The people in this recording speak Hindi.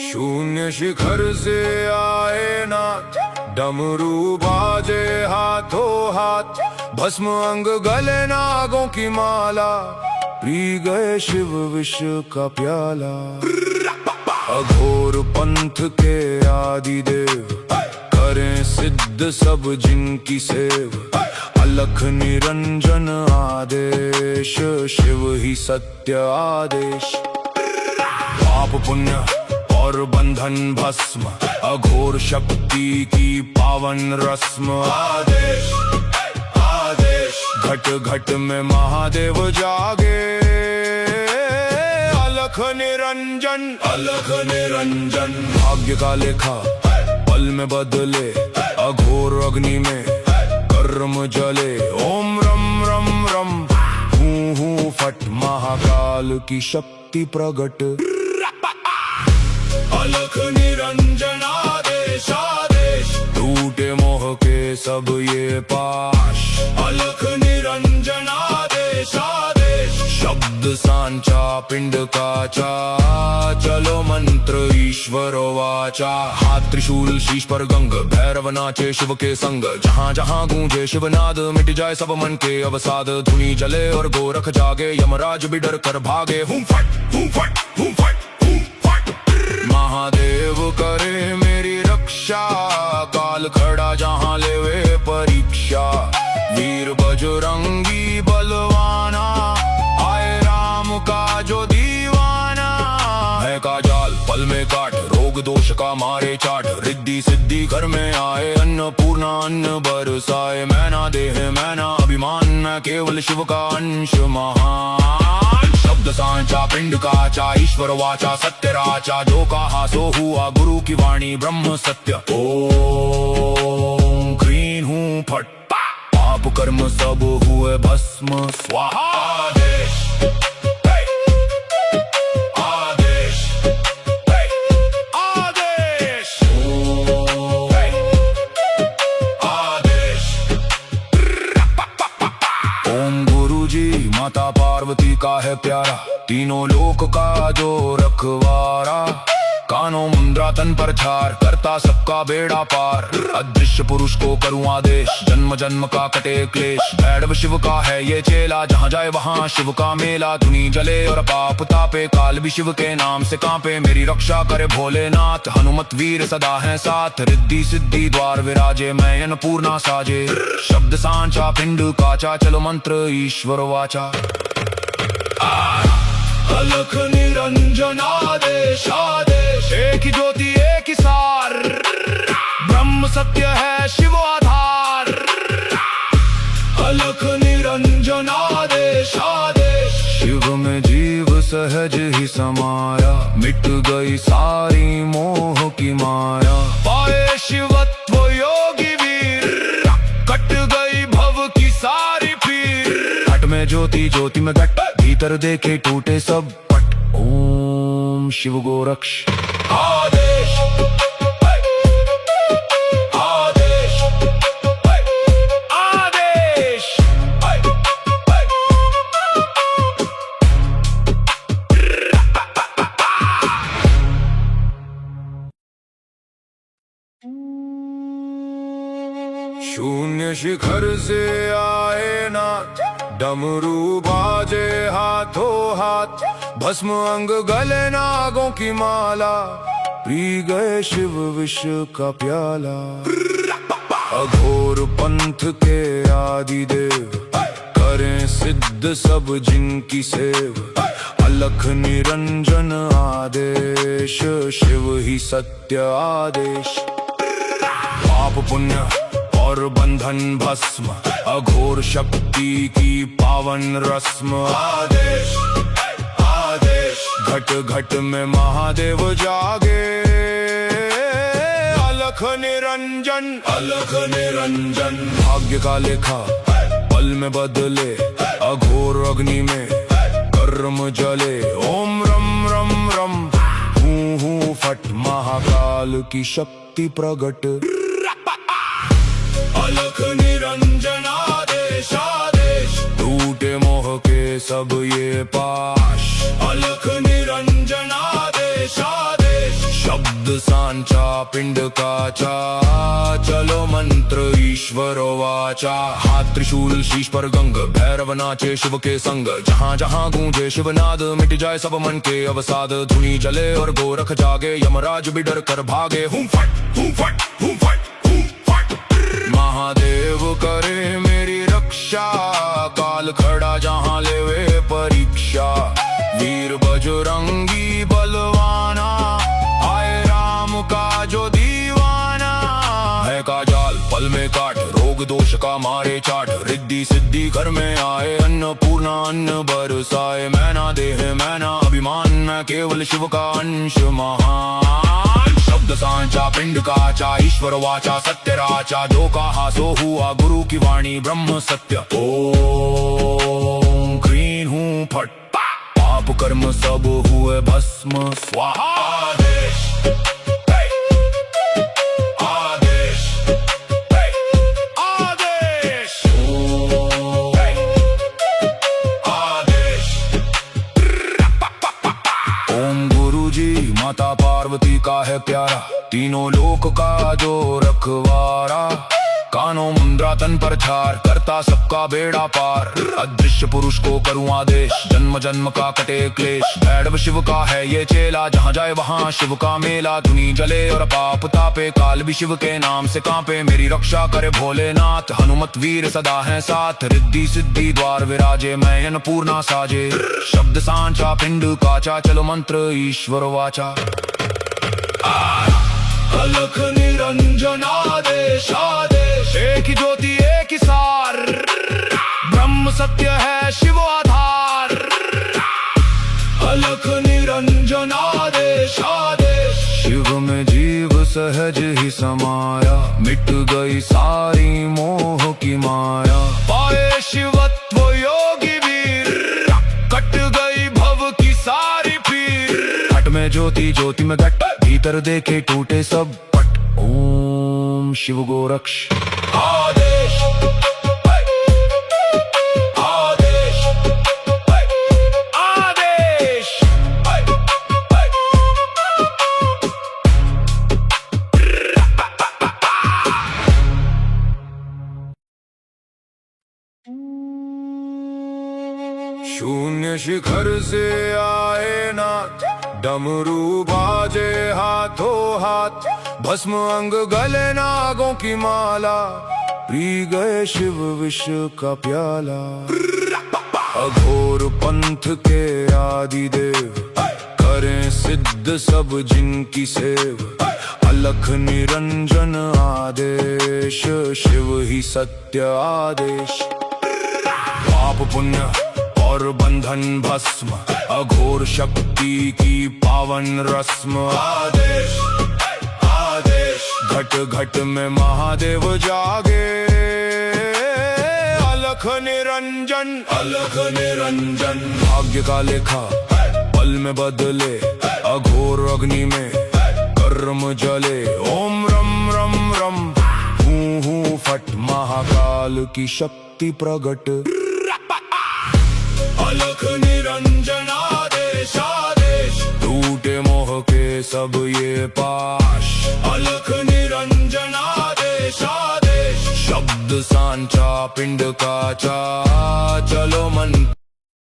शून्य शिखर से आए नाथ, डमरू बाजे हाथों हाथ, भस्म अंग गले नागों की माला, पी गए शिव विष का प्याला। अघोर पंथ के आदि देव, करें सिद्ध सब जिनकी सेव, अलख निरंजन आदेश, शिव ही सत्य आदेश। पाप पुण्य और बंधन भस्म, अघोर शक्ति की पावन रस्म, आदेश आदेश। घट घट में महादेव जागे, अलख निरंजन अलख निरंजन। भाग्य का लेखा पल में बदले, अघोर अग्नि में कर्म जले। ओम रम रम रम, हूँ हूँ फट, महाकाल की शक्ति प्रगट। अलख निरंजन आदेश आदेश, टूटे मोह के सब ये पाश। अलख निरंजन आदेश आदेश, शब्द सांचा पिंड काचा, चलो मंत्र ईश्वर वाचा। हाथ त्रिशूल शीश पर गंग, भैरव नाचे शिव के संग। जहाँ जहाँ गूंजे शिवनाद, मिट जाए सब मन के अवसाद। धुनी जले और गोरख जागे, यमराज भी डर कर भागे। हूँ फट हूँ फट हूँ फट। महादेव करे मेरी रक्षा, काल खड़ा जहाँ लेवे परीक्षा। वीर बजरंगी बलवाना, आए राम का जो दीवाना। है का जाल पल में काट, रोग दोष का मारे चाट। रिद्धि सिद्धि घर में आए, अन्नपूर्णा अन्न बरसाए। मैना देह मैना अभिमान, मैं केवल शिव का अंश महान। शब्द सांचा पिंड काचा, ईश्वर वाचा सत्य राचा। जो कहा सो हुआ, गुरु की वाणी ब्रह्म सत्य। ओम क्रीं हूँ फट, पाप कर्म सब हुए भस्म स्वाहा। आदेश आदेश आदेश आदेश। ओम गुरुजी माता पार्वती का है प्यारा, तीनों लोक का जो रखवारा। कानों मुंद्रा तन पर छार, करता सबका बेड़ा पार। अदृश्य पुरुष को करूं आदेश, जन्म जन्म का कटे क्लेश। भैरव शिव का है ये चेला, जहाँ जाए वहाँ शिव का मेला। धुनी जले और पाप तापे, काल भी शिव के नाम से कांपे। मेरी रक्षा करे भोलेनाथ, हनुमत वीर सदा है साथ। रिद्धि सिद्धि द्वार विराजे, मैं अन्नपूर्णा साजे। शब्द सांचा पिंड काचा, चलो मंत्र ईश्वर वाचा। अलख निरंजन आदेश आदेश, एक ही ज्योति एक ही सार। ब्रह्म सत्य है शिव आधार। अलख निरंजन आदेश आदेश, शिव में जीव सहज ही समाया। मिट गई सारी मोह की माया, पाए शिवत्व योगी वीर। कट गई भव की सारी पीर। घट में ज्योति ज्योति में घट, भीतर देखे टूटे सब पट। ओम शिव गोरक्ष आदेश आदेश आदेश। शून्य शिखर से आए नाथ, डमरू बाजे हाथों हाथ, भस्म अंग गले नागों की माला, पी गए शिव विष का प्याला। अघोर पंथ के आदि देव, करें सिद्ध सब जिनकी सेव। अलख निरंजन आदेश, शिव ही सत्य आदेश। पाप पुण्य और बंधन भस्म, अघोर शक्ति की पावन रस्म। आदेश आदेश, घट घट में महादेव जागे। अलख निरंजन अलख निरंजन। भाग्य का लेखा पल में बदले, अघोर अग्नि में कर्म जले। ओम रम रम रम, हूँ हूँ फट, महाकाल की शक्ति प्रगट। अलख निरंजन आदेश आदेश, टूटे मोह के सब ये पाश। अलख निरंजन आदेश आदेश, शब्द सांचा पिंड काचा, चलो मंत्र ईश्वर वाचा। हाथ त्रिशूल शीश पर गंग, भैरव नाचे शिव के संग। जहाँ जहाँ गूंजे शिवनाद, मिट जाए सब मन के अवसाद। धुनी जले और गोरख जागे, यमराज भी डर कर भागे। हूं फट हूं फट हूं फट हूं फट। महादेव करे मेरी रक्षा, काल खड़ा जहाँ लेवे परीक्षा। वीर बजरंगी बलवाना, आए राम का जो दीवाना। है का जाल पल में काट, रोग दोष का मारे चाट। रिद्धि सिद्धि घर में आए, अन्नपूर्णा अन्न बरसाए। मैना देह मैना अभिमान, मैं केवल शिव का अंश महान। शब्द सांचा पिंड काचा, ईश्वर वाचा सत्य राचा। जो कहा सो हुआ, गुरु की वाणी ब्रह्म सत्य। ओम क्रीं हूं फट, पाप कर्म सब हुए भस्म स्वाहा। आदेश आदेश आदेश आदेश। ओम गुरुजी माता पार्वती का है प्यारा, तीनों लोक का जो रखवारा। कानों मुंद्रा तन पर छार, करता सबका बेड़ा पार। अदृश्य पुरुष को करूं आदेश, जन्म जन्म का कटे क्लेश। भैरव शिव का है ये चेला, जहाँ जाए वहाँ शिव का मेला। धुनी जले और पाप तापे, काल भी शिव के नाम से कांपे। मेरी रक्षा करे भोलेनाथ, हनुमत वीर सदा है साथ। रिद्धि सिद्धि द्वार विराजे, मैं अन्नपूर्णा साजे। शब्द सांचा पिंड काचा, चलो मंत्र ईश्वर वाचा। अलख निरंजन आदेश आदेश, एक ही ज्योति एक ही सार। ब्रह्म सत्य है शिव आधार। अलख निरंजन आदेश आदेश, शिव में जीव सहज ही समाया। मिट गई सारी मोह की माया। पाए शिवत्व योगी वीर, कट गई भव की सारी पीर। घट में ज्योति ज्योति में घट, भीतर देखे टूटे सब पट। ओम शिव गोरक्ष आदेश आदेश आदेश। शून्य शिखर से आए नाथ, डमरू बाजे हाथों हाथ। भस्म अंग गले नागों की माला, पी गए शिव विष का प्याला। अघोर पंथ के आदि देव, करें सिद्ध सब जिनकी सेव। अलख निरंजन आदेश, शिव ही सत्य आदेश। पाप पुण्य और बंधन भस्म, अघोर शक्ति की पावन रस्म। आदेश आदेश, घट घट में महादेव जागे। अलख निरंजन भाग्य का लेखा पल में बदले। अघोर अग्नि में कर्म जले। ओम रम रम रम हूं हूं फट, महाकाल की शक्ति प्रगट। अलख निरंजन आदेश आदेश, टूटे मोह के सब ये पाश। अलख निरंजन आदेश आदेश, शब्द सांचा पिंड काचा। चलो मन